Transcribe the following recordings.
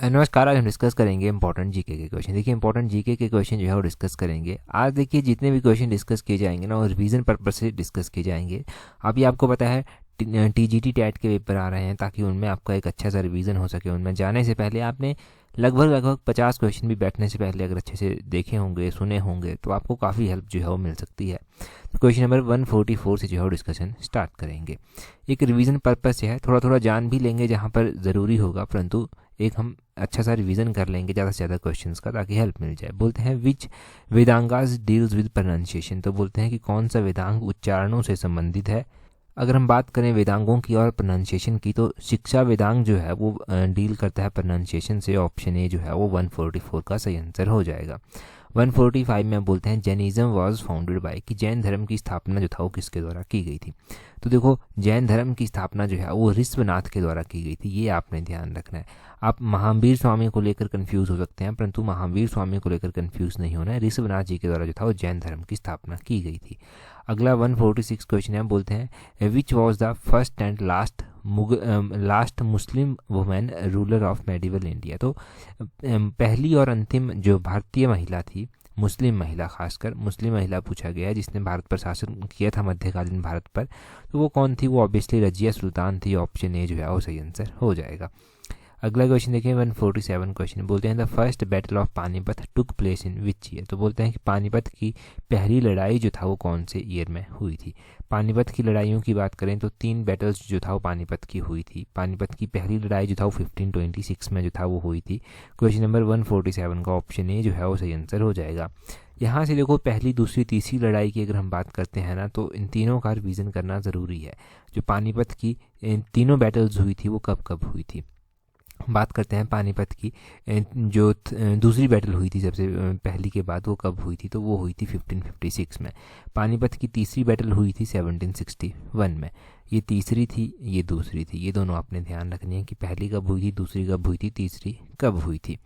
नमस्कार। आज हम डिस्कस करेंगे इंपॉर्टेंट जीके के क्वेश्चन। देखिए इंपॉर्टेंट जीके के क्वेश्चन जो है वो डिस्कस करेंगे आज। देखिए जितने भी क्वेश्चन डिस्कस किए जाएंगे ना वो रिवीजन पर्पस से डिस्कस किए जाएंगे। अभी आपको पता है टीजीटी टैट के पेपर आ रहे हैं ताकि उनमें आपका एक अच्छा सा रिवीजन हो सके। उनमें जाने से पहले आपने लगभग 50 क्वेश्चन भी बैठने से पहले अगर अच्छे से देखे होंगे, सुने होंगे, तो आपको काफ़ी हेल्प जो है वो मिल सकती है। तो क्वेश्चन नंबर 144 से जो है वो डिस्कशन स्टार्ट करेंगे। एक रिवीजन पर्पस से है, थोड़ा थोड़ा जान भी लेंगे जहाँ पर ज़रूरी होगा, परंतु एक हम अच्छा सा रिवीजन कर लेंगे ज़्यादा से ज़्यादा क्वेश्चंस का ताकि हेल्प मिल जाए। बोलते हैं विच वेदांगास डील्स विद प्रोनाउंसिएशन। तो बोलते हैं कि कौन सा वेदांग उच्चारणों से संबंधित है। अगर हम बात करें वेदांगों की और प्रोनाउंसिएशन की तो शिक्षा वेदांग जो है वो डील करता है प्रोनाउंसिएशन से। ऑप्शन ए जो है वो 144 का सही आंसर हो जाएगा। 145 में बोलते हैं जैनिज्म वाज फाउंडेड बाय, कि जैन धर्म की स्थापना जो था वो किसके द्वारा की गई थी। तो देखो जैन धर्म की स्थापना जो है वो ऋषभनाथ के द्वारा की गई थी, ये आपने ध्यान रखना है। आप महावीर स्वामी को लेकर कंफ्यूज हो सकते हैं, परंतु महावीर स्वामी को लेकर कंफ्यूज नहीं होना है। ऋषभनाथ जी के द्वारा जो था वो जैन धर्म की स्थापना की गई थी। अगला 146 क्वेश्चन है, बोलते हैं which was the first and last Muslim women ruler of medieval India. तो पहली और अंतिम जो भारतीय महिला थी, मुस्लिम महिला, खासकर मुस्लिम महिला पूछा गया है जिसने भारत पर शासन किया था मध्यकालीन भारत पर, तो वो कौन थी? वो ऑब्वियसली रजिया सुल्तान थी। ऑप्शन ए जो है वो सही आंसर हो जाएगा। अगला क्वेश्चन देखिए 147 क्वेश्चन, बोलते हैं the first battle of Panipat took place in which year. तो बोलते हैं कि पानीपत की पहली लड़ाई जो था वो कौन से ईयर में हुई थी। पानीपत की लड़ाइयों की बात करें तो 3 बैटल्स जो था वो पानीपत की हुई थी। पानीपत की पहली लड़ाई जो था वो 1526 में जो था वो हुई थी। क्वेश्चन नंबर 147 का ऑप्शन ए जो है वो सही आंसर हो जाएगा। यहाँ से देखो पहली, दूसरी, तीसरी लड़ाई की अगर हम बात करते हैं ना तो इन तीनों का रिवीजन करना ज़रूरी है। जो पानीपत की तीनों बैटल्स हुई थी वो कब कब हुई थी। बात करते हैं पानीपत की जो दूसरी बैटल हुई थी सबसे पहली के बाद, वो कब हुई थी? तो वो हुई थी 1556 में। पानीपत की तीसरी बैटल हुई थी 1761 में। ये तीसरी थी, ये दूसरी थी। ये दोनों आपने ध्यान रखनी है कि पहली कब हुई थी, दूसरी कब हुई थी, तीसरी कब हुई थी।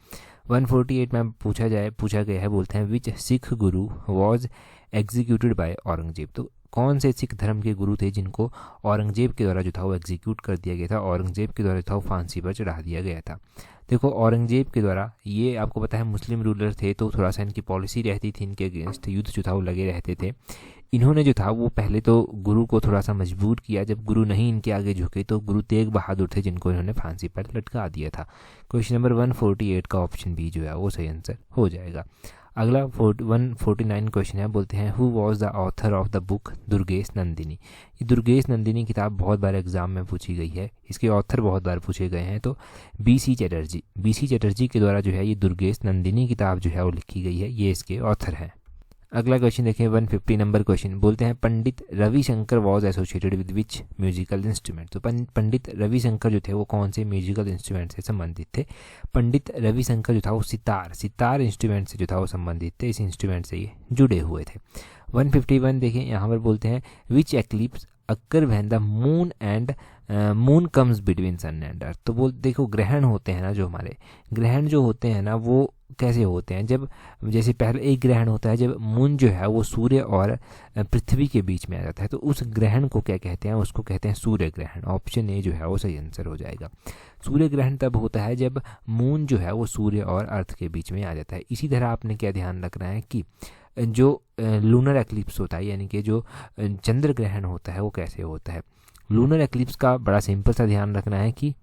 148 में पूछा गया है, बोलते हैं विच सिख गुरु वॉज एग्जीक्यूटेड बाय औरंगजेब। तो कौन से सिख धर्म के गुरु थे जिनको औरंगजेब के द्वारा जो था वो एग्जीक्यूट कर दिया गया था, औरंगजेब के द्वारा जो था वो फांसी पर चढ़ा दिया गया था। देखो औरंगजेब के द्वारा, ये आपको पता है मुस्लिम रूलर थे तो थोड़ा सा इनकी पॉलिसी रहती थी, इनके अगेंस्ट युद्ध जो था वो लगे रहते थे। इन्होंने जो था वो पहले तो गुरु को थोड़ा सा मजबूर किया। जब गुरु नहीं इनके आगे झुके तो गुरु तेग बहादुर थे जिनको इन्होंने फांसी पर लटका दिया था। क्वेश्चन नंबर 148 का ऑप्शन बी जो है वो सही आंसर हो जाएगा। अगला 149 क्वेश्चन है, बोलते हैं who was the author of the book Durgesh Nandini. ये दुर्गेश नंदिनी किताब बहुत बार एग्जाम में पूछी गई है, इसके ऑथर बहुत बार पूछे गए हैं। तो बीसी चटर्जी के द्वारा जो है ये दुर्गेश नंदिनी किताब जो है वो लिखी गई है, ये इसके ऑथर हैं। अगला क्वेश्चन देखें 150 नंबर क्वेश्चन, बोलते हैं Pandit Ravishankar was associated with which musical instrument. तो पंडित रविशंकर जो थे वो कौन से म्यूजिकल इंस्ट्रूमेंट से संबंधित थे। पंडित रविशंकर जो था वो सितार इंस्ट्रूमेंट से जो था वो संबंधित थे, इस इंस्ट्रूमेंट से ये जुड़े हुए थे। 151 देखें, यहाँ पर बोलते हैं which eclipse occur when the moon comes between sun and earth. तो वो देखो ग्रहण होते हैं ना, जो हमारे ग्रहण जो होते हैं ना वो कैसे होते हैं, जब जैसे पहले एक ग्रहण होता है जब मून जो है वो सूर्य और पृथ्वी के बीच में आ जाता है, तो उस ग्रहण को क्या कहते हैं? उसको कहते हैं सूर्य ग्रहण। ऑप्शन ए जो है वो सही आंसर हो जाएगा। सूर्य ग्रहण तब होता है जब मून जो है वो सूर्य और अर्थ के बीच में आ जाता है। इसी तरह आपने क्या ध्यान रखना है कि जो लूनर एक्लिप्स होता है, यानी कि जो चंद्र ग्रहण होता है वो कैसे होता है। लूनर एक्लिप्स का बड़ा सिंपल सा ध्यान रखना है कि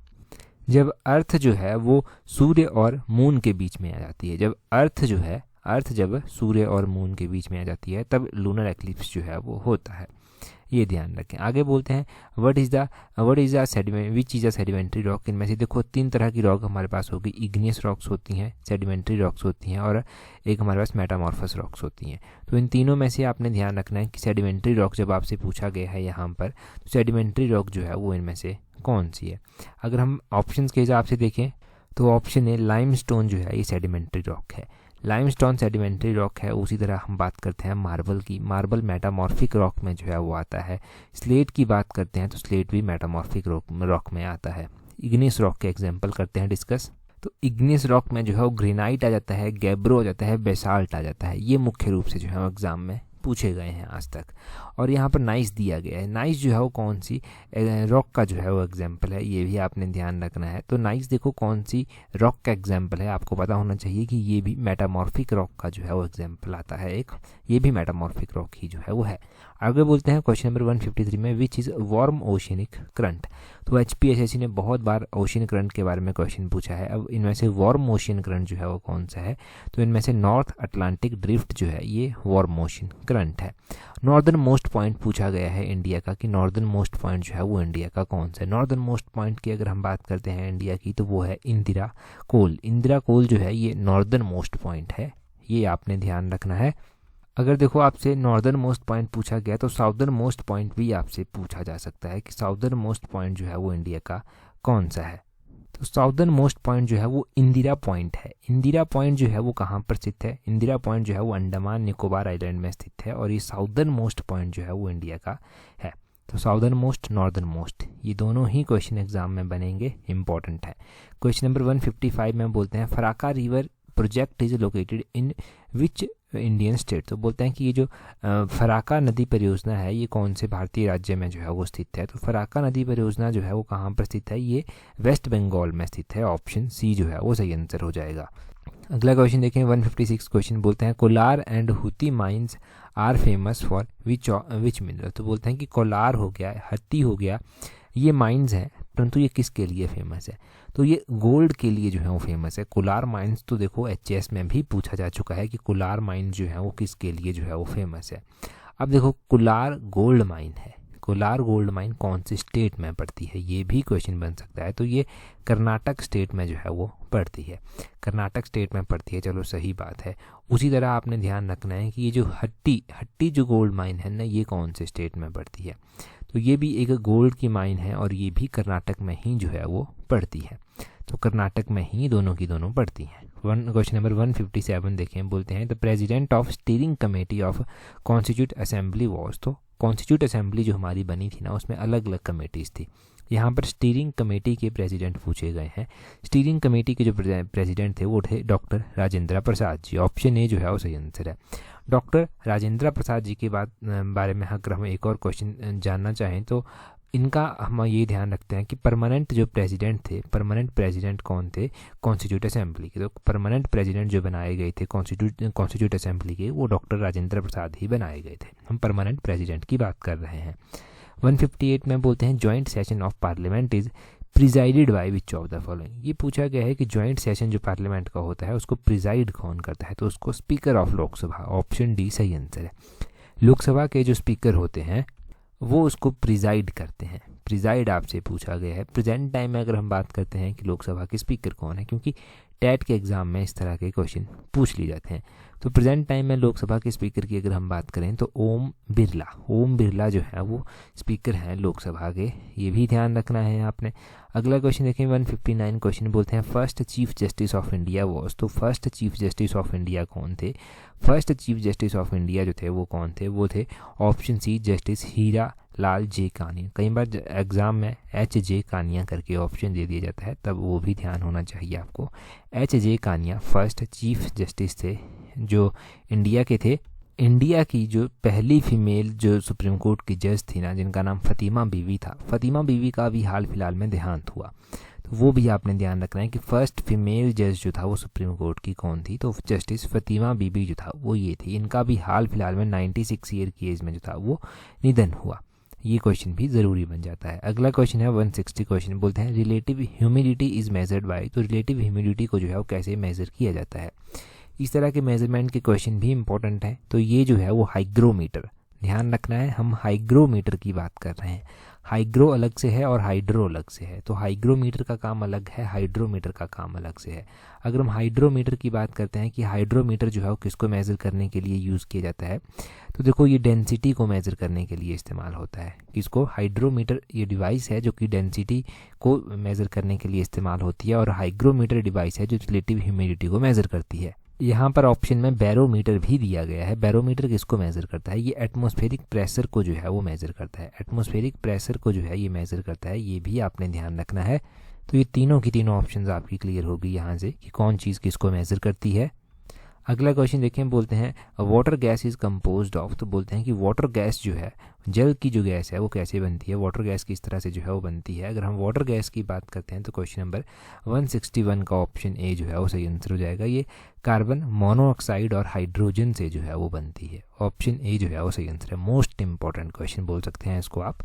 जब अर्थ जो है वो सूर्य और मून के बीच में आ जाती है, जब सूर्य और मून के बीच में आ जाती है तब लूनर एक्लिप्स जो है वो होता है, ये ध्यान रखें। आगे बोलते हैं what is the sedimentary rock. इनमें से देखो 3 तरह की रॉक हमारे पास होगी, इग्नियस रॉक्स होती हैं, सेडिमेंट्री रॉक्स होती हैं और एक हमारे पास मेटामॉर्फस रॉक्स होती हैं। तो इन तीनों में से आपने ध्यान रखना है कि सेडिमेंट्री रॉक जब आपसे पूछा गया है यहाँ पर, तो सेडिमेंट्री रॉक जो है वो इनमें से कौन सी है। अगर हम ऑप्शंस के हिसाब से देखें तो ऑप्शन ए लाइमस्टोन जो है ये सेडिमेंट्री रॉक है, लाइमस्टोन सेडिमेंट्री रॉक है। उसी तरह हम बात करते हैं मार्बल की, मार्बल मेटामॉर्फिक रॉक में जो है वो आता है। स्लेट की बात करते हैं तो स्लेट भी मेटामॉर्फिक रॉक में आता है। इग्नियस रॉक के एग्जांपल करते हैं डिस्कस। तो इग्नियस रॉक में जो है वो ग्रेनाइट आ जाता है, गैब्रो आ जाता है, बेसाल्ट आ जाता है। ये मुख्य रूप से जो है एग्जाम में पूछे गए हैं आज तक। और यहाँ पर नाइस दिया गया है, नाइस जो है वो कौन सी रॉक का जो है वो एग्जाम्पल है, ये भी आपने ध्यान रखना है। तो नाइस देखो कौन सी रॉक का एग्जाम्पल है, आपको पता होना चाहिए कि ये भी मेटामॉर्फिक रॉक का जो है वो एग्जाम्पल आता है एक, ये भी मेटामॉर्फिक रॉक ही जो है वो है। आगे बोलते हैं क्वेश्चन नंबर 153 में, which is warm oceanic current. तो HPSSC ने बहुत बार ओशियन करंट के बारे में क्वेश्चन पूछा है। अब इनमें से वार्म ओशियन करंट जो है वो कौन सा है, तो इनमें से नॉर्थ अटलांटिक ड्रिफ्ट जो है ये वार्म ओशियन करंट है। नॉर्दर्न मोस्ट पॉइंट पूछा गया है इंडिया का, कि नॉर्दर्न मोस्ट पॉइंट जो है वो इंडिया का कौन सा है। नॉर्दर्न मोस्ट पॉइंट की अगर हम बात करते हैं इंडिया की, तो वो है इंदिरा कोल। इंदिरा कोल जो है ये नॉर्दर्न मोस्ट पॉइंट है, ये आपने ध्यान रखना है। अगर देखो आपसे नॉर्दर्न मोस्ट पॉइंट पूछा गया तो साउदर्न मोस्ट पॉइंट भी आपसे पूछा जा सकता है कि साउदर्न मोस्ट पॉइंट जो है वो इंडिया का कौन सा है। तो साउदर्न मोस्ट पॉइंट जो है वो इंदिरा पॉइंट है। इंदिरा पॉइंट जो है वो कहाँ पर स्थित है, इंदिरा पॉइंट जो है वो अंडमान निकोबार आइलैंड में स्थित है, और ये साउदर्न मोस्ट पॉइंट जो है वो इंडिया का है। तो साउदर्न मोस्ट, नॉर्दर्न मोस्ट, ये दोनों ही क्वेश्चन एग्जाम में बनेंगे, इंपॉर्टेंट है। क्वेश्चन नंबर 155 में बोलते हैं, Farakka river project is located in which Indian state. तो बोलते हैं कि ये जो फराका नदी परियोजना है ये कौन से भारतीय राज्य में जो है वो स्थित है। तो फराका नदी परियोजना जो है वो कहाँ पर स्थित है, ये वेस्ट बंगाल में स्थित है। ऑप्शन सी जो है वो सही आंसर हो जाएगा। अगला क्वेश्चन देखें 156 क्वेश्चन, बोलते हैं Kolar and Hutti mines are famous for which mineral. तो बोलते हैं कि कोलार हो गया, हत्ती हो गया, ये माइंस हैं, परंतु ये किसके लिए फेमस है, तो ये गोल्ड के लिए जो है वो फेमस है। कोलार माइंस तो देखो HS में भी पूछा जा चुका है कि कोलार माइन जो है वो किसके लिए जो है वो फेमस है। अब देखो कोलार गोल्ड माइन है, कोलार गोल्ड माइन कौन सी स्टेट में पड़ती है, ये भी क्वेश्चन बन सकता है। तो ये कर्नाटक स्टेट में जो है वो पड़ती है, कर्नाटक स्टेट में पड़ती है, चलो सही बात है। उसी तरह आपने ध्यान रखना है कि ये जो हट्टी जो गोल्ड माइन है ना, ये कौन से स्टेट में पड़ती है, तो ये भी एक गोल्ड की माइन है और ये भी कर्नाटक में ही जो है वो पड़ती है। तो कर्नाटक में ही दोनों की दोनों पड़ती हैं। क्वेश्चन नंबर 157 देखें, बोलते हैं the president of steering committee of constitute assembly was. तो कॉन्स्टिट्यूट असेंबली जो हमारी बनी थी ना, उसमें अलग अलग कमेटीज़ थी। यहाँ पर स्टीयरिंग कमेटी के प्रेसिडेंट पूछे गए हैं। स्टीयरिंग कमेटी के जो प्रेसिडेंट थे वो थे doctor Rajendra Prasad ji. Option A जो है वो सही आंसर है। डॉक्टर राजेंद्र प्रसाद जी के बारे में अगर हम एक और क्वेश्चन जानना चाहें तो इनका हम ये ध्यान रखते हैं कि परमानेंट जो प्रेसिडेंट थे, परमानेंट प्रेसिडेंट कौन थे, कॉन्स्टिट्यूट असेंबली के। तो परमानेंट प्रेसिडेंट जो बनाए गए थे कॉन्स्टिट्यूट असेंबली के, वो डॉक्टर राजेंद्र प्रसाद ही बनाए गए थे। हम परमानेंट प्रेसिडेंट की बात कर रहे हैं। 158 में बोलते हैं joint session of parliament is presided by which of the following. ये पूछा गया है कि जॉइंट सेशन जो पार्लियामेंट का होता है उसको प्रिजाइड कौन करता है, तो उसको speaker of Lok Sabha. Option D सही आंसर है। लोकसभा के जो स्पीकर होते हैं वो उसको प्रिजाइड करते हैं। प्रिजाइड आपसे पूछा गया है। प्रेजेंट टाइम में अगर हम बात करते हैं कि लोकसभा के स्पीकर कौन है, क्योंकि टेट के एग्जाम में इस तरह के क्वेश्चन पूछ लिए जाते हैं, तो प्रेजेंट टाइम में लोकसभा के स्पीकर की अगर हम बात करें तो ओम बिरला जो है वो स्पीकर हैं लोकसभा के, ये भी ध्यान रखना है आपने। अगला क्वेश्चन देखें 159 क्वेश्चन, बोलते हैं first chief justice of India was. तो first chief justice of India कौन थे, first chief justice of India जो थे वो कौन थे, वो थे option C justice Hira Lal जे कानिया। कई बार एग्जाम में HJ कानिया करके ऑप्शन दे दिया जाता है, तब वो भी ध्यान होना चाहिए आपको। HJ Kania first chief justice थे जो इंडिया के थे। इंडिया की जो पहली फीमेल जो सुप्रीम कोर्ट की जज थी ना, जिनका नाम फ़ातिमा बीवी था, फ़ातिमा बीवी का भी हाल फिलहाल में देहांत हुआ, तो वो भी आपने ध्यान रखना है कि फर्स्ट फीमेल जज जो था वो सुप्रीम कोर्ट की कौन थी, तो जस्टिस फ़ातिमा बीवी जो था वो ये थी। इनका भी हाल फिलहाल में 96 ईयर की एज में जो था वो निधन हुआ। ये क्वेश्चन भी ज़रूरी बन जाता है। अगला क्वेश्चन है 160 क्वेश्चन, बोलते हैं relative humidity is measured by. तो रिलेटिव ह्यूमिडिटी को जो है वो कैसे मेज़र किया जाता है, इस तरह के मेजरमेंट के क्वेश्चन भी इंपॉर्टेंट है। तो ये जो है वो हाइग्रोमीटर, ध्यान रखना है, हम हाइग्रोमीटर की बात कर रहे हैं। हाइग्रो अलग से है और हाइड्रो अलग से है, तो हाइग्रोमीटर का काम अलग है, हाइड्रोमीटर का काम अलग से है। अगर हम हाइड्रोमीटर की बात करते हैं कि हाइड्रोमीटर जो है वो किसको मेज़र करने के लिए यूज़ किया जाता है, तो देखो ये डेंसिटी को मेज़र करने के लिए इस्तेमाल होता है। किसको, हाइड्रोमीटर ये डिवाइस है जो कि डेंसिटी को मेज़र करने के लिए इस्तेमाल होती है, और हाइग्रोमीटर डिवाइस है जो रिलेटिव ह्यूमिडिटी को मेज़र करती है। यहाँ पर ऑप्शन में बैरोमीटर भी दिया गया है। बैरोमीटर किसको मेज़र करता है, ये एटमॉस्फेरिक प्रेशर को जो है वो मेज़र करता है। एटमॉस्फेरिक प्रेशर को जो है ये मेज़र करता है, ये भी आपने ध्यान रखना है। तो ये तीनों की तीनों ऑप्शंस आपकी क्लियर होगी यहाँ से कि कौन चीज़ किसको मेज़र करती है। अगला क्वेश्चन देखें, बोलते हैं water gas is composed of. तो बोलते हैं कि वाटर गैस जो है, जल की जो गैस है वो कैसे बनती है, वाटर गैस किस तरह से जो है वो बनती है। अगर हम वाटर गैस की बात करते हैं तो क्वेश्चन नंबर 161 का ऑप्शन ए जो है वो सही आंसर हो जाएगा। ये कार्बन मोनोऑक्साइड और हाइड्रोजन से जो है वो बनती है। ऑप्शन ए जो है वो सही आंसर है। मोस्ट इंपॉर्टेंट क्वेश्चन बोल सकते हैं इसको आप।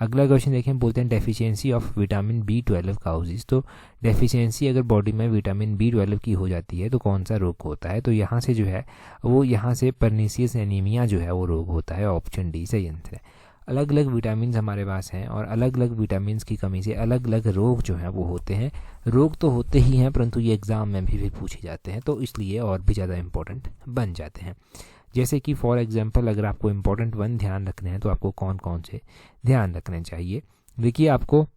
अगला क्वेश्चन देखें, बोलते हैं deficiency of vitamin B12 causes. तो डेफिशिएंसी अगर बॉडी में विटामिन B12 की हो जाती है तो कौन सा रोग होता है। तो यहाँ से जो है वो यहाँ से परनीसियस एनीमिया जो है वो रोग होता है। ऑप्शन डी सही आंसर है। अलग अलग विटामिन हमारे पास हैं और अलग अलग विटामिन की कमी से अलग अलग रोग जो हैं वो होते हैं। रोग तो होते ही हैं परंतु ये एग्ज़ाम में भी पूछे जाते हैं, तो इसलिए और भी ज़्यादा इंपॉर्टेंट बन जाते हैं। जैसे कि फॉर एग्जांपल अगर आपको इम्पोर्टेंट 1 ध्यान रखने हैं तो आपको कौन कौन से ध्यान रखने चाहिए। देखिए आपको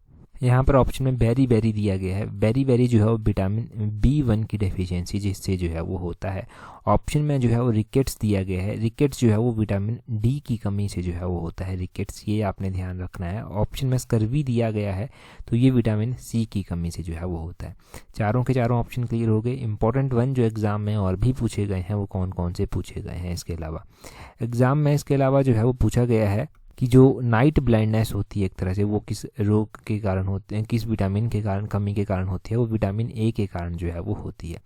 यहाँ पर ऑप्शन में बेरी बेरी दिया गया है। बेरी बेरी जो है वो विटामिन B1 की डेफिशिएंसी जिससे जो है वो होता है। ऑप्शन में जो है वो रिकेट्स दिया गया है। रिकेट्स जो है वो विटामिन D की कमी से जो है वो होता है रिकेट्स, ये आपने ध्यान रखना है। ऑप्शन में स्कर्वी दिया गया है तो ये विटामिन C की कमी से जो है वो होता है। चारों के चारों ऑप्शन क्लियर हो गए। इंपॉर्टेंट 1 जो एग्ज़ाम में और भी पूछे गए हैं वो कौन कौन से पूछे गए हैं। इसके अलावा एग्ज़ाम में इसके अलावा जो है वो पूछा गया है कि जो नाइट ब्लाइंडनेस होती है एक तरह से वो किस रोग के कारण होते हैं, किस विटामिन के कारण, कमी के कारण होती है। वो विटामिन A के कारण जो है वो होती है।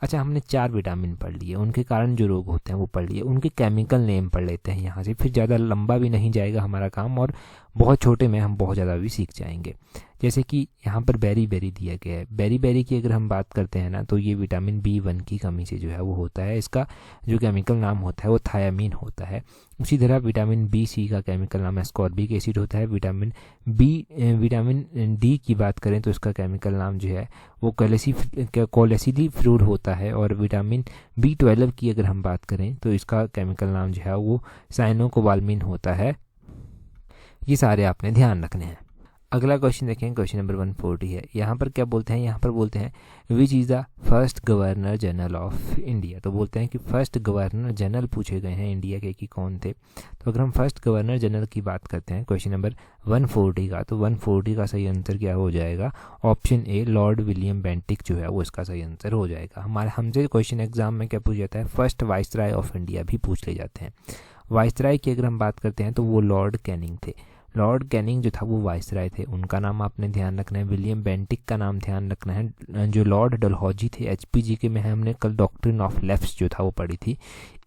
अच्छा, हमने 4 विटामिन पढ़ लिए, उनके कारण जो रोग होते हैं वो पढ़ लिए, उनके केमिकल नेम पढ़ लेते हैं यहाँ से, फिर ज़्यादा लंबा भी नहीं जाएगा हमारा काम और बहुत छोटे में हम बहुत ज़्यादा भी सीख जाएंगे। जैसे कि यहाँ पर बेरी बेरी दिया गया है। बेरी बेरी की अगर हम बात करते हैं ना तो ये विटामिन B1 की कमी से जो है वो होता है। इसका जो केमिकल नाम होता है वो थायामीन होता है। उसी तरह विटामिन BC का केमिकल नाम एस्कॉर्बिक एसिड होता है। विटामिन D की बात करें तो इसका केमिकल नाम जो है वो कोलेसिडिफ्लूर होता है। और विटामिन B12 की अगर हम बात करें तो इसका केमिकल नाम जो है वो साइनोकोबाल्मिन होता है। ये सारे आपने ध्यान रखने हैं। अगला क्वेश्चन देखें, क्वेश्चन नंबर 140 है। यहाँ पर क्या बोलते हैं, यहाँ पर बोलते हैं which is the first governor general of India. तो बोलते हैं कि फर्स्ट गवर्नर जनरल पूछे गए हैं इंडिया के कि कौन थे। तो अगर हम फर्स्ट गवर्नर जनरल की बात करते हैं क्वेश्चन नंबर 140 का, तो 140 का सही आंसर क्या हो जाएगा। Option A Lord William Bentinck जो है वो इसका सही आंसर हो जाएगा। हमसे क्वेश्चन एग्जाम में क्या पूछ जाता है, फर्स्ट वाइसराय ऑफ इंडिया भी पूछ ले जाते हैं। वाइसराय की अगर हम बात करते हैं तो वो लॉर्ड कैनिंग थे। लॉर्ड कैनिंग जो था वो वाइसराय थे, उनका नाम आपने ध्यान रखना है। विलियम बेंटिक का नाम ध्यान रखना है। जो लॉर्ड डलहौजी थे, HPG में हमने कल डॉक्ट्रिन ऑफ लेफ्ट्स जो था वो पढ़ी थी,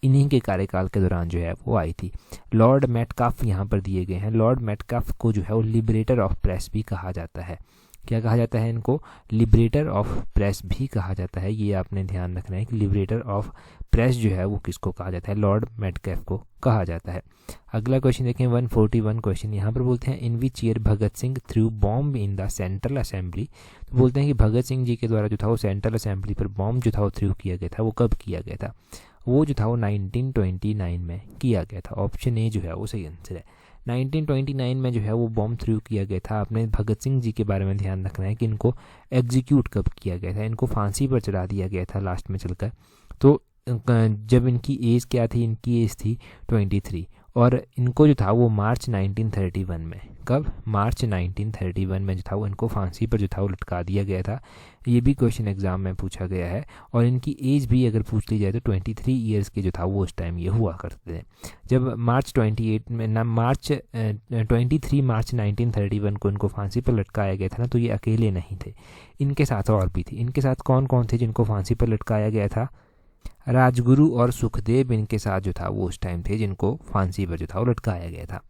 इन्हीं के कार्यकाल के दौरान जो है वो आई थी। लॉर्ड मेटकाफ यहाँ पर दिए गए हैं। लॉर्ड मेटकाफ को जो है वो लिबरेटर ऑफ प्रेस भी कहा जाता है। क्या कहा जाता है इनको, लिबरेटर ऑफ प्रेस भी कहा जाता है। ये आपने ध्यान रखना है कि लिबरेटर ऑफ प्रेस जो है वो किसको कहा जाता है, लॉर्ड मेटकाफ को कहा जाता है। अगला क्वेश्चन देखें 141 क्वेश्चन। यहाँ पर बोलते हैं in which year Bhagat Singh threw bomb in the central assembly. तो बोलते हैं कि भगत सिंह जी के द्वारा जो था वो सेंट्रल असेंबली पर बॉम्ब जो था वो थ्रू किया गया था, वो कब किया गया था। वो जो था वो 1929 में किया गया था। ऑप्शन ए जो है वो सही आंसर है। 1929 में जो है वो बॉम्ब थ्रू किया गया था। आपने भगत सिंह जी के बारे में ध्यान रखना है कि इनको एग्जीक्यूट कब किया गया था, इनको फांसी पर चढ़ा दिया गया था लास्ट में चलकर। तो जब इनकी एज क्या थी, इनकी एज थी 23 और इनको जो था वो मार्च 1931 में, कब, मार्च 1931 में जो था वो इनको फांसी पर जो था वो लटका दिया गया था। ये भी क्वेश्चन एग्जाम में पूछा गया है। और इनकी एज भी अगर पूछ ली जाए तो 23 ईयर्स के जो था वो उस टाइम ये हुआ करते थे। जब मार्च 23 मार्च 1931 को इनको फांसी पर लटकाया गया था ना, तो ये अकेले नहीं थे, इनके साथ और भी थे। इनके साथ कौन कौन थे जिनको फांसी पर लटकाया गया था, राजगुरु और सुखदेव इनके साथ जो था वो उस टाइम थे जिनको फांसी पर जो था वो लटकाया गया था।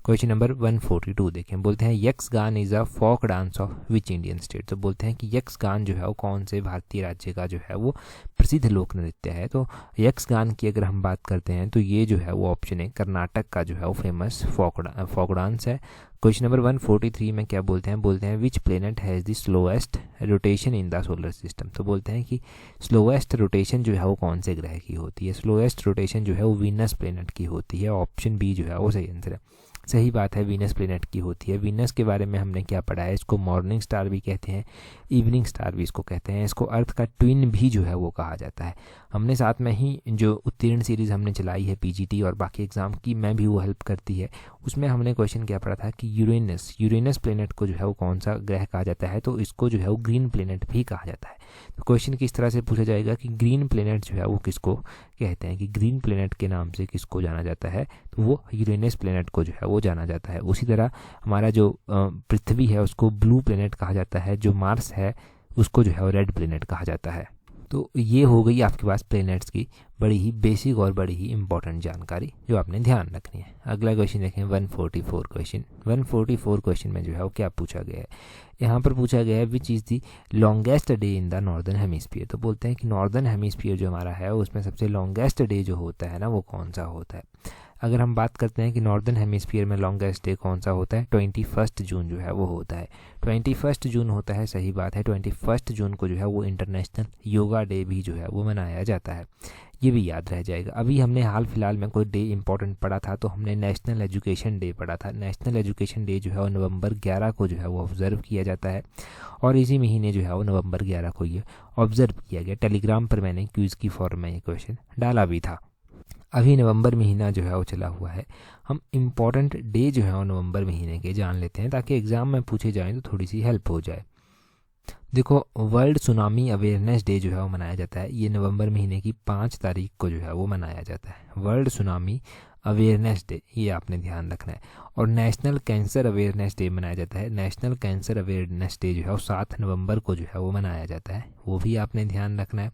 क्वेश्चन नंबर 142 देखें, बोलते हैं Yakshagana is a folk dance of which Indian state. तो बोलते हैं कि यक्षगान जो है वो कौन से भारतीय राज्य का जो है वो प्रसिद्ध लोक नृत्य है। तो यक्षगान की अगर हम बात करते हैं तो ये जो है वो ऑप्शन है कर्नाटक का जो है वो फेमस फोक डांस है। क्वेश्चन नंबर 143 में क्या बोलते हैं which planet has the slowest rotation in the solar system. तो बोलते हैं कि स्लोएस्ट रोटेशन जो है वो कौन से ग्रह की होती है। स्लोएस्ट रोटेशन जो है वो वीनस प्लेनेट की होती है। ऑप्शन बी जो है वो सही आंसर है। सही बात है, वीनस प्लेनेट की होती है। वीनस के बारे में हमने क्या पढ़ा है, इसको मॉर्निंग स्टार भी कहते हैं, इवनिंग स्टार भी इसको कहते हैं। इसको अर्थ का ट्विन भी जो है वो कहा जाता है। हमने साथ में ही जो उत्तीर्ण सीरीज़ हमने चलाई है PGT और बाकी एग्जाम की में भी वो हेल्प करती है, उसमें हमने क्वेश्चन क्या पढ़ा था कि यूरेनस प्लेनेट को जो है वो कौन सा ग्रह कहा जाता है। तो इसको जो है वो ग्रीन प्लेनेट भी कहा जाता है। तो क्वेश्चन किस तरह से पूछा जाएगा कि ग्रीन प्लेनेट जो है वो किसको कहते हैं, कि ग्रीन प्लेनेट के नाम से किसको जाना जाता है, तो वो यूरेनस प्लेनेट को जो है वो जाना जाता है। उसी तरह हमारा जो पृथ्वी है उसको ब्लू प्लेनेट कहा जाता है, जो मार्स है उसको जो है वो रेड प्लेनेट कहा जाता है। तो ये हो गई आपके पास प्लैनेट्स की बड़ी ही बेसिक और बड़ी ही इंपॉर्टेंट जानकारी जो आपने ध्यान रखनी है। अगला क्वेश्चन देखें 144 क्वेश्चन। 144 क्वेश्चन में जो है वो क्या पूछा गया है, यहाँ पर पूछा गया है which is the longest day in the northern hemisphere. तो बोलते हैं कि नॉर्दर्न हेमिस्फीयर जो हमारा है उसमें सबसे लॉन्गेस्ट डे जो होता है ना वो कौन सा होता है। अगर हम बात करते हैं कि नॉर्दर्न हेमिस्फीयर में लॉन्गेस्ट डे कौन सा होता है, 21 जून जो है वो होता है। 21 जून होता है, सही बात है। 21 जून को जो है वो इंटरनेशनल योगा डे भी जो है वो मनाया जाता है, ये भी याद रह जाएगा। अभी हमने हाल फिलहाल में कोई डे इंपॉर्टेंट पढ़ा था तो हमने नेशनल एजुकेशन डे पढ़ा था। नेशनल एजुकेशन डे जो है वो नवंबर 11 को जो है वो ऑब्जर्व किया जाता है और इसी महीने जो है वो नवंबर 11 को ये ऑब्जर्व किया गया। टेलीग्राम पर मैंने क्विज की फॉर्म में ये क्वेश्चन डाला भी था। अभी नवंबर महीना जो है वो चला हुआ है, हम इम्पॉर्टेंट डे जो है वो नवंबर महीने के जान लेते हैं ताकि एग्ज़ाम में पूछे जाएँ तो थोड़ी सी हेल्प हो जाए। देखो, वर्ल्ड सुनामी अवेयरनेस डे जो है वो मनाया जाता है, ये नवंबर महीने की 5 तारीख को जो है वो मनाया जाता है। वर्ल्ड सुनामी अवेयरनेस डे, ये आपने ध्यान रखना है। और नेशनल कैंसर अवेयरनेस डे मनाया जाता है। नेशनल कैंसर अवेयरनेस डे जो है वो 7 नवंबर को जो है वो मनाया जाता है, वो भी आपने ध्यान रखना है।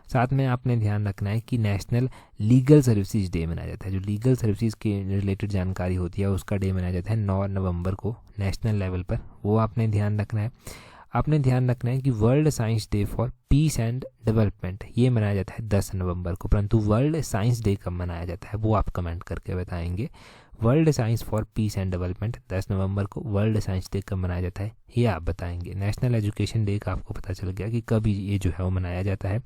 साथ में आपने ध्यान रखना है कि नेशनल लीगल सर्विसेज डे मनाया जाता है। जो लीगल सर्विसेज के रिलेटेड जानकारी होती है उसका डे मनाया जाता है 9 नवंबर को नेशनल लेवल पर, वो आपने ध्यान रखना है। आपने ध्यान रखना है कि world science day for piece and development ये मनाया जाता है 10 नवंबर को, परंतु वर्ल्ड साइंस डे कब मनाया जाता है वो आप कमेंट करके बताएंगे। World science for piece and development 10 नवंबर को वर्ल्ड साइंस डे कब मनाया जाता है ये आप बताएंगे। नेशनल एजुकेशन डे का आपको पता चल गया कि कब ये जो है वो मनाया जाता है।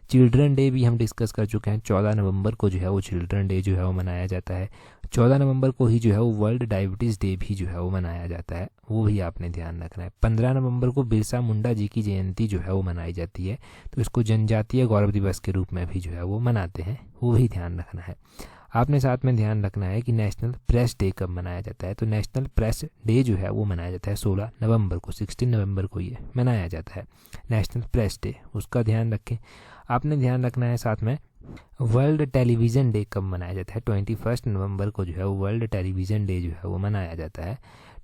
चिल्ड्रन डे भी हम डिस्कस कर चुके हैं, 14 नवंबर को जो है वो चिल्ड्रन डे जो है वो मनाया जाता है। 14 नवंबर को ही जो है वो वर्ल्ड डायबिटीज़ डे भी जो है वो मनाया जाता है, वो भी आपने ध्यान रखना है। 15 नवंबर को बिरसा मुंडा जी की जयंती जो है वो मनाई जाती है, तो इसको जनजातीय गौरव दिवस के रूप में भी जो है वो मनाते हैं, वो भी ध्यान रखना है। आपने साथ में ध्यान रखना है कि नेशनल प्रेस डे कब मनाया जाता है। तो नेशनल प्रेस डे जो है वो मनाया जाता है 16 नवंबर को, 16 नवंबर को ये मनाया जाता है नेशनल प्रेस डे, उसका ध्यान रखें। आपने ध्यान रखना है साथ में वर्ल्ड टेलीविज़न डे कब मनाया जाता है। 21 नवंबर को जो है वो वर्ल्ड टेलीविज़न डे जो है वो मनाया जाता है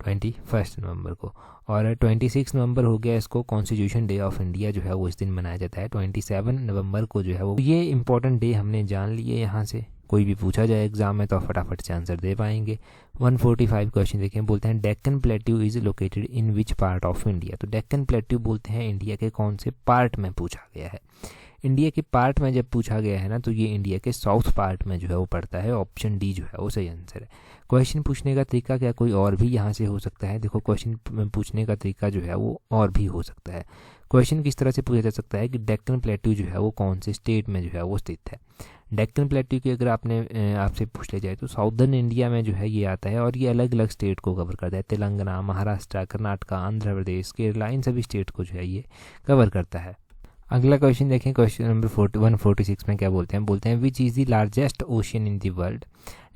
21 नवंबर को। और 26 नवंबर हो गया इसको कॉन्स्टिट्यूशन डे ऑफ इंडिया जो है वो इस दिन मनाया जाता है। 27 नवंबर को जो है वो ये इंपॉर्टेंट डे हमने जान लिए। यहाँ से कोई भी पूछा जाए एग्जाम में तो आप फटाफट से आंसर दे पाएंगे। 145 क्वेश्चन देखें, बोलते हैं Deccan plateau is located in which part of India. तो डेक्कन प्लेट्यू बोलते हैं इंडिया के कौन से पार्ट में पूछा गया है। इंडिया के पार्ट में जब पूछा गया है ना तो ये इंडिया के साउथ पार्ट में जो है वो पड़ता है। ऑप्शन डी जो है वो सही आंसर है। क्वेश्चन पूछने का तरीका क्या कोई और भी यहाँ से हो सकता है। देखो, क्वेश्चन पूछने का तरीका जो है वो और भी हो सकता है। क्वेश्चन किस तरह से पूछा जा सकता है कि डेक्कन प्लेट्यू जो है वो कौन से स्टेट में जो है वो स्थित है। डेक्कन प्लेट्यू की अगर आपसे पूछ लिया जाए तो साउदर्न इंडिया में जो है ये आता है और ये अलग अलग स्टेट को कवर करता है। तेलंगाना, महाराष्ट्र, कर्नाटका, आंध्र प्रदेश, केरला, इन सभी स्टेट को जो है ये कवर करता है। अगला क्वेश्चन देखें, क्वेश्चन नंबर 146 में क्या बोलते हैं which is the largest ocean in the world.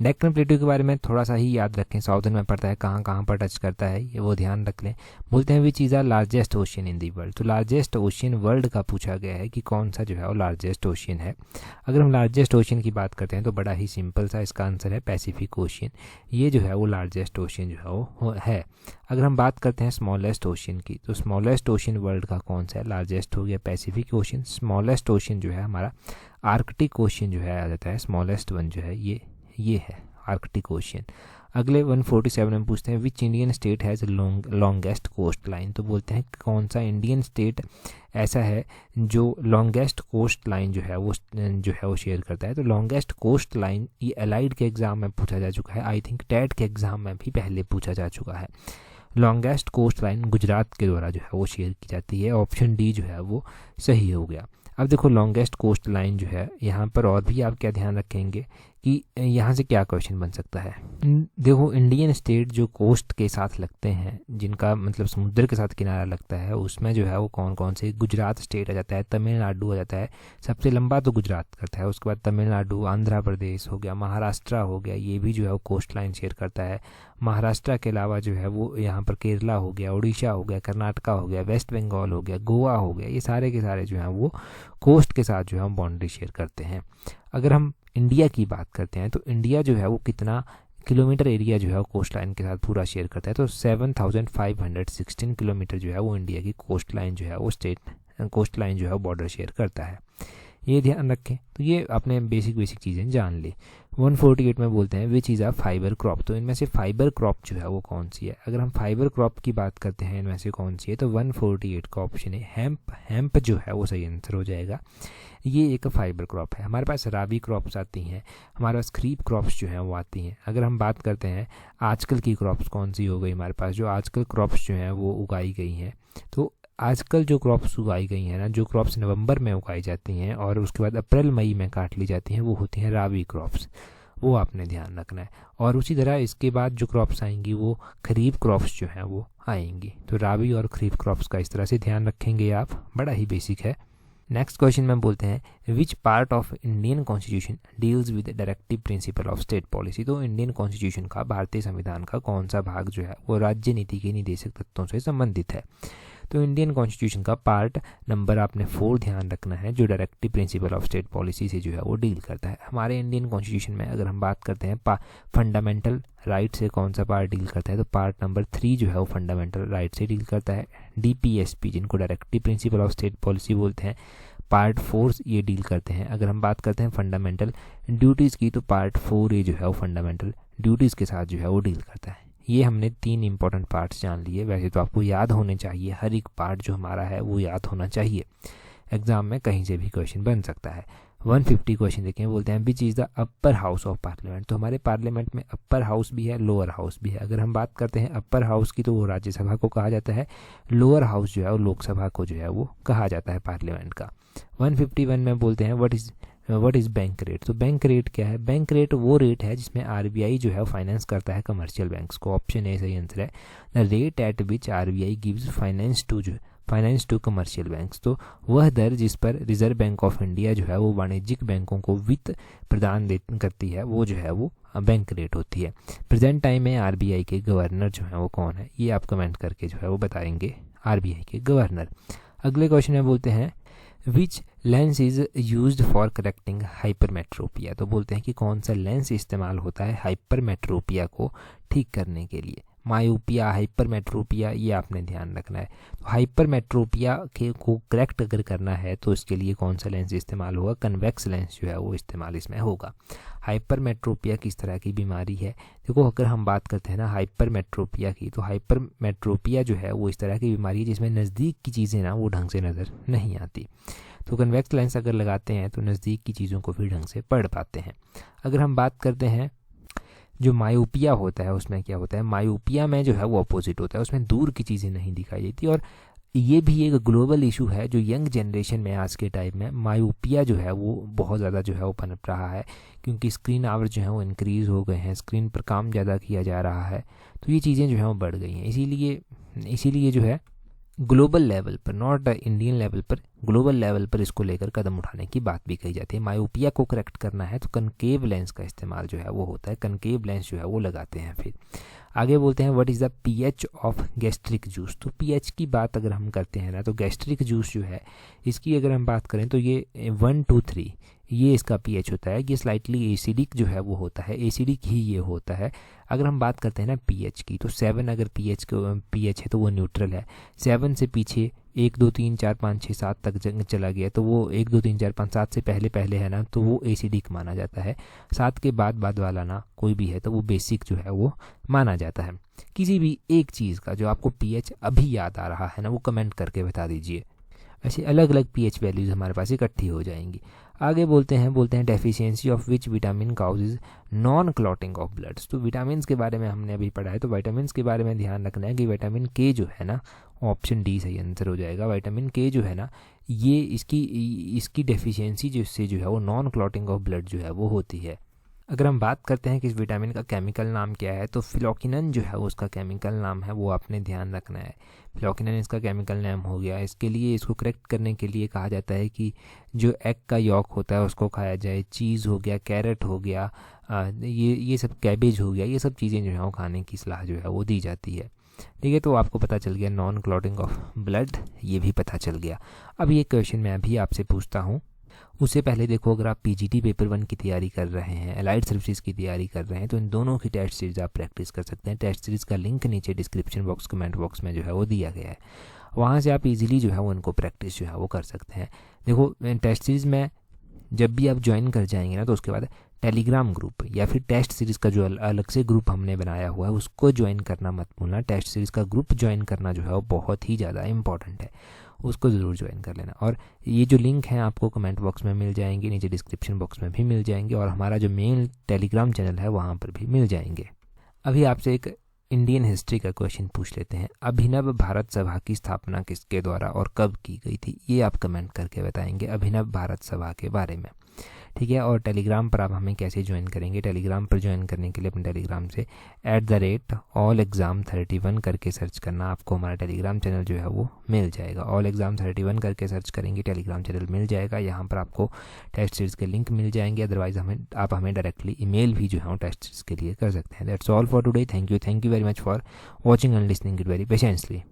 Deccan plateau के बारे में थोड़ा सा ही याद रखें, साउदर्न में पड़ता है, कहाँ पर टच करता है ये वो ध्यान रख लें। बोलते हैं which is the largest ocean in the world. तो लार्जेस्ट ओशियन वर्ल्ड का पूछा गया है कि कौन सा जो है वो लार्जेस्ट ओशियन है। अगर हम लार्जेस्ट ओशियन की बात करते हैं तो बड़ा ही सिंपल सा इसका आंसर है पैसिफिक ओशियन। ये जो है वो लार्जेस्ट ओशियन जो है वो है। अगर हम बात करते हैं स्मॉलेस्ट ओशियन की तो स्मॉलेस्ट ओशियन वर्ल्ड का कौन सा है, लार्जेस्ट हो गया पैसिफिक ओशियन। स्मॉलेस्ट ओशियन जो है हमारा आर्कटिक ओशियन जो है आ जाता है। स्मॉलेस्ट वन जो है ये है आर्कटिक ओशियन। अगले 147 में पूछते हैं which Indian state has longest coast line. तो बोलते हैं कौन सा इंडियन स्टेट ऐसा है जो लॉन्गेस्ट कोस्ट लाइन जो है वो शेयर करता है। तो लॉन्गेस्ट कोस्ट लाइन ये एलाइड के एग्ज़ाम में पूछा जा चुका है, आई थिंक टेट के एग्ज़ाम में भी पहले पूछा जा चुका है। लॉन्गेस्ट कोस्ट लाइन गुजरात के द्वारा जो है वो शेयर की जाती है। ऑप्शन डी जो है वो सही हो गया। अब देखो, लॉन्गेस्ट कोस्ट लाइन जो है यहाँ पर और भी आप क्या ध्यान रखेंगे कि यहाँ से क्या क्वेश्चन बन सकता है। देखो, इंडियन स्टेट जो कोस्ट के साथ लगते हैं, जिनका मतलब समुद्र के साथ किनारा लगता है, उसमें जो है वो कौन कौन से, गुजरात स्टेट आ जाता है, तमिलनाडु आ जाता है, सबसे लंबा तो गुजरात करता है, उसके बाद तमिलनाडु, आंध्र प्रदेश हो गया, महाराष्ट्र हो गया, ये भी जो है वो कोस्ट लाइन शेयर करता है। महाराष्ट्र के अलावा जो है वो यहाँ पर केरला हो गया, उड़ीसा हो गया, कर्नाटका हो गया, वेस्ट बंगाल हो गया, गोवा हो गया, ये सारे के सारे जो हैं वो कोस्ट के साथ जो है बाउंड्री शेयर करते हैं। अगर हम इंडिया की बात करते हैं तो इंडिया जो है वो कितना किलोमीटर एरिया जो है वो कोस्ट लाइन के साथ पूरा शेयर करता है, तो 7516 किलोमीटर जो है वो इंडिया की कोस्ट लाइन जो है वो कोस्ट लाइन जो है वो बॉर्डर शेयर करता है। ये ध्यान रखें। तो ये आपने बेसिक चीज़ें जान ली। 148 में बोलते हैं which is a fibre crop. तो इनमें से फाइबर क्रॉप जो है वो कौन सी है? अगर हम फाइबर क्रॉप की बात करते हैं इनमें से कौन सी है, तो 148 का ऑप्शन है हेम्प। हेम्प जो है वो सही आंसर हो जाएगा। ये एक फाइबर क्रॉप है। हमारे पास राबी क्रॉप्स आती हैं, हमारे पास खरीफ क्रॉप्स जो हैं वो आती हैं। अगर हम बात करते हैं आजकल की क्रॉप्स कौन सी हो गई हमारे पास, जो आजकल क्रॉप्स जो हैं वो उगाई गई हैं, तो आजकल जो क्रॉप्स उगाई गई हैं ना, जो क्रॉप्स नवंबर में उगाई जाती हैं और उसके बाद अप्रैल मई में काट ली जाती हैं, वो होती हैं राबी क्रॉप्स। वो आपने ध्यान रखना है। और उसी तरह इसके बाद जो क्रॉप्स आएंगी वो खरीफ क्रॉप्स जो हैं वो आएंगी। तो राबी और खरीफ क्रॉप्स का इस तरह से ध्यान रखेंगे आप, बड़ा ही बेसिक है। नेक्स्ट क्वेश्चन में बोलते हैं which part of Indian constitution deals with directive principle of state policy. तो इंडियन कॉन्स्टिट्यूशन का, भारतीय संविधान का कौन सा भाग जो है वो राज्य नीति के निर्देशक तत्वों से संबंधित है? तो इंडियन कॉन्स्टिट्यूशन का पार्ट नंबर आपने 4 ध्यान रखना है, जो directive principle of state policy से जो है वो डील करता है। हमारे इंडियन कॉन्स्टिट्यूशन में अगर हम बात करते हैं फंडामेंटल राइट से कौन सा पार्ट डील करता है, तो पार्ट नंबर 3 जो है वो फंडामेंटल राइट से डील करता है। डीपीएसपी, जिनको directive principle of state policy बोलते हैं, पार्ट 4 ये डील करते हैं। अगर हम बात करते हैं फंडामेंटल ड्यूटीज़ की, तो पार्ट 4 ये जो है वो फंडामेंटल ड्यूटीज़ के साथ जो है वो डील करता है। ये हमने 3 इंपॉर्टेंट पार्ट्स जान लिए। वैसे तो आपको याद होने चाहिए, हर एक पार्ट जो हमारा है वो याद होना चाहिए। एग्जाम में कहीं से भी क्वेश्चन बन सकता है। 150 क्वेश्चन देखें, बोलते हैं which is the upper house of parliament. तो हमारे पार्लियामेंट में अपर हाउस भी है, लोअर हाउस भी है। अगर हम बात करते हैं अपर हाउस की, तो वो राज्यसभा को कहा जाता है। लोअर हाउस जो है वो लोकसभा को जो है वो कहा जाता है पार्लियामेंट का। 151 में बोलते हैं व्हाट इज़ बैंक रेट। तो बैंक रेट क्या है? बैंक रेट वो रेट है जिसमें आरबीआई जो है फाइनेंस करता है कमर्शियल बैंक्स को। ऑप्शन ए सही आंसर है। The rate at which RBI gives finance to commercial banks. तो वह दर जिस पर रिजर्व बैंक ऑफ इंडिया जो है वो वाणिज्यिक बैंकों को वित्त प्रदान करती है, वो जो है वो बैंक रेट होती है। प्रेजेंट टाइम में आरबीआई के गवर्नर जो है वो कौन है, ये आप कमेंट करके जो है वो बताएंगे, आरबीआई के गवर्नर। अगले क्वेश्चन में बोलते हैं which lens is used for correcting hypermetropia. तो बोलते हैं कि कौन सा लेंस इस्तेमाल होता है हाइपरमेट्रोपिया को ठीक करने के लिए। मायोपिया, हाइपरमेट्रोपिया, ये आपने ध्यान रखना है। तो हाइपरमेट्रोपिया को करेक्ट अगर करना है तो इसके लिए कौन सा लेंस इस्तेमाल होगा? कन्वेक्स लेंस जो है वो इस्तेमाल इसमें होगा। हाइपरमेट्रोपिया किस तरह की बीमारी है? देखो, अगर हम बात करते हैं ना हाइपरमेट्रोपिया की, तो हाइपरमेट्रोपिया जो है वो इस तरह की बीमारी है जिसमें नज़दीक की चीज़ें ना वो ढंग से नज़र नहीं आती। तो कन्वेक्स लेंस अगर लगाते हैं तो नज़दीक की चीज़ों को भी ढंग से पढ़ पाते हैं। अगर हम बात करते हैं जो मायोपिया होता है, उसमें क्या होता है? मायोपिया में जो है वो अपोजिट होता है, उसमें दूर की चीज़ें नहीं दिखाई देती। और ये भी एक ग्लोबल इशू है जो यंग जनरेशन में आज के टाइम में मायोपिया जो है वो बहुत ज़्यादा जो है वो पनप रहा है, क्योंकि स्क्रीन आवर जो है वो इंक्रीज़ हो गए हैं, स्क्रीन पर काम ज़्यादा किया जा रहा है, तो ये चीज़ें जो है वो बढ़ गई हैं। इसीलिए जो है ग्लोबल लेवल पर, नॉट इंडियन लेवल पर, ग्लोबल लेवल पर इसको लेकर कदम उठाने की बात भी कही जाती है। मायोपिया को करेक्ट करना है तो कनकेव लेंस का इस्तेमाल जो है वो होता है, कनकेव लेंस जो है वो लगाते हैं। फिर आगे बोलते हैं what is the pH of gastric juice. तो पीएच की बात अगर हम करते हैं ना, तो गैस्ट्रिक जूस जो है इसकी अगर हम बात करें तो ये 1 to 3 ये इसका पीएच होता है। ये स्लाइटली एसिडिक जो है वो होता है, एसिडिक ही ये होता है। अगर हम बात करते हैं ना पीएच की, तो 7 अगर पीएच है तो वो न्यूट्रल है। 7 से पीछे 1 2 3 4 5 6 7 तक चला गया तो वो 1 2 3 4 5 7 से पहले है ना, तो वो एसिडिक माना जाता है। 7 के बाद वाला ना कोई भी है तो वो बेसिक जो है वो माना जाता है। किसी भी एक चीज़ का जो आपको पीएच अभी याद आ रहा है ना, वो कमेंट करके बता दीजिए। ऐसे अलग अलग पीएच वैल्यूज़ हमारे पास इकट्ठी हो जाएंगी। आगे बोलते हैं deficiency of which vitamin causes non clotting of bloods. तो विटामिन के बारे में हमने अभी पढ़ा है, तो विटामिन के बारे में ध्यान रखना है कि विटामिन के जो है ना, ऑप्शन डी सही आंसर हो जाएगा। विटामिन के जो है ना, ये इसकी डेफिशिएंसी जिससे जो है वो नॉन क्लॉटिंग ऑफ ब्लड जो है वो होती है। अगर हम बात करते हैं कि इस विटामिन का केमिकल नाम क्या है, तो फिलोक्विनन जो है उसका केमिकल नाम है, वो आपने ध्यान रखना है। फिलोक्विनन इसका केमिकल नाम हो गया। इसके लिए इसको करेक्ट करने के लिए कहा जाता है कि जो एग का यॉक होता है उसको खाया जाए, चीज़ हो गया, कैरेट हो गया, ये सब, कैबेज हो गया, ये सब चीज़ें जो है वो खाने की सलाह जो है वो दी जाती है। ठीक है, तो आपको पता चल गया नॉन क्लॉटिंग ऑफ ब्लड, ये भी पता चल गया। अब ये क्वेश्चन मैं अभी आपसे पूछता हूँ। उससे पहले देखो, अगर आप पीजीटी पेपर 1 की तैयारी कर रहे हैं, एलाइड सर्विसेज की तैयारी कर रहे हैं, तो इन दोनों की टेस्ट सीरीज़ आप प्रैक्टिस कर सकते हैं। टेस्ट सीरीज़ का लिंक नीचे डिस्क्रिप्शन बॉक्स, कमेंट बॉक्स में जो है वो दिया गया है। वहाँ से आप इजीली जो है वो उनको प्रैक्टिस जो है वो कर सकते हैं। देखो, टेस्ट सीरीज़ में जब भी आप ज्वाइन कर जाएंगे ना, तो उसके बाद टेलीग्राम ग्रुप या फिर टेस्ट सीरीज़ का जो अलग से ग्रुप हमने बनाया हुआ है उसको ज्वाइन करना मत भूलना। टेस्ट सीरीज़ का ग्रुप ज्वाइन करना जो है वो बहुत ही ज़्यादा इंपॉर्टेंट है, उसको ज़रूर ज्वाइन कर लेना। और ये जो लिंक हैं आपको कमेंट बॉक्स में मिल जाएंगे, नीचे डिस्क्रिप्शन बॉक्स में भी मिल जाएंगे, और हमारा जो मेन टेलीग्राम चैनल है वहाँ पर भी मिल जाएंगे। अभी आपसे एक इंडियन हिस्ट्री का क्वेश्चन पूछ लेते हैं। अभिनव भारत सभा की स्थापना किसके द्वारा और कब की गई थी, ये आप कमेंट करके बताएंगे अभिनव भारत सभा के बारे में। ठीक है, और टेलीग्राम पर आप हमें कैसे ज्वाइन करेंगे? टेलीग्राम पर ज्वाइन करने के लिए अपने टेलीग्राम से @allexam31 करके सर्च करना, आपको हमारा टेलीग्राम चैनल जो है वो मिल जाएगा। allexam31 करके सर्च करेंगे, टेलीग्राम चैनल मिल जाएगा। यहाँ पर आपको टेस्ट सीरीज़ के लिंक मिल जाएंगे। अदरवाइज आप हमें डायरेक्टली ईमेल भी जो है टेस्ट सीरीज़ के लिए कर सकते हैं। That's all for today. Thank you very much for watching and listening it very patiently.